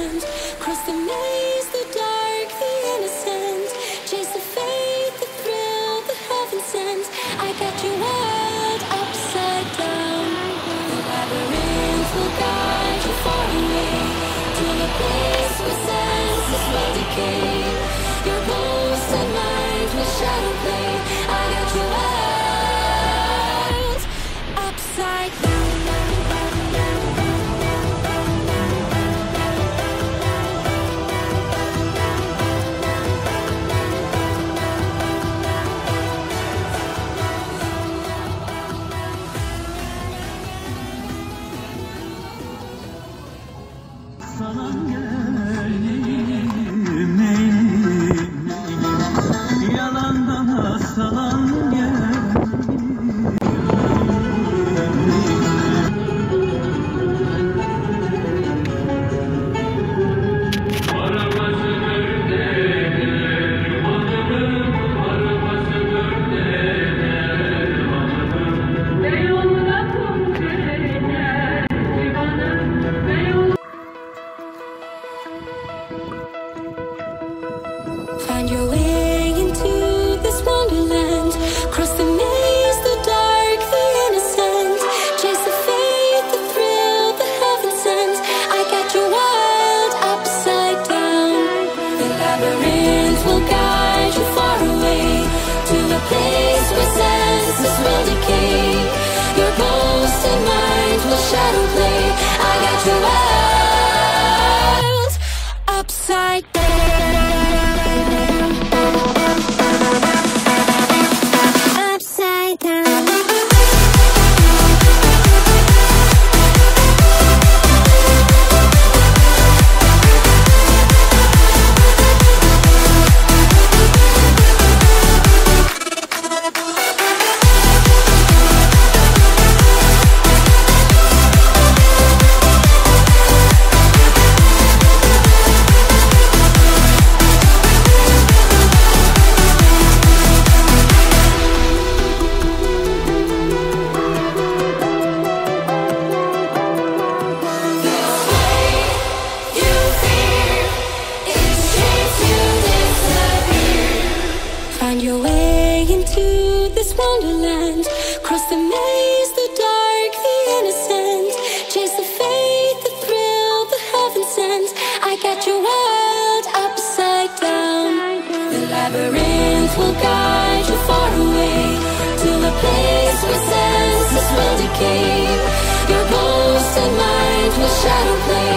wonderland. Cross the maze, the dark, the innocent. Chase the fate, the thrill, the heaven sent. I got you wild upside down. The labyrinth will guide you far away to the place where senses will decay. Your ghost and mind will shadow play. I got you wild upside down. Find your way into this wonderland. Cross the maze, the dark, the innocent. Chase the fate, the thrill, the heaven sent. I got you wild upside down. The labyrinth will guide you far away to a place where senses will decay. Your ghost and mind will shadow play. I got you wild upside down. Find your way into this wonderland. Cross the maze, the dark, the innocent. Chase the fate, the thrill, the heaven sent. I got you wild upside down. The labyrinth will guide you far away to a place where senses will decay. Your ghost and mind will shadow play.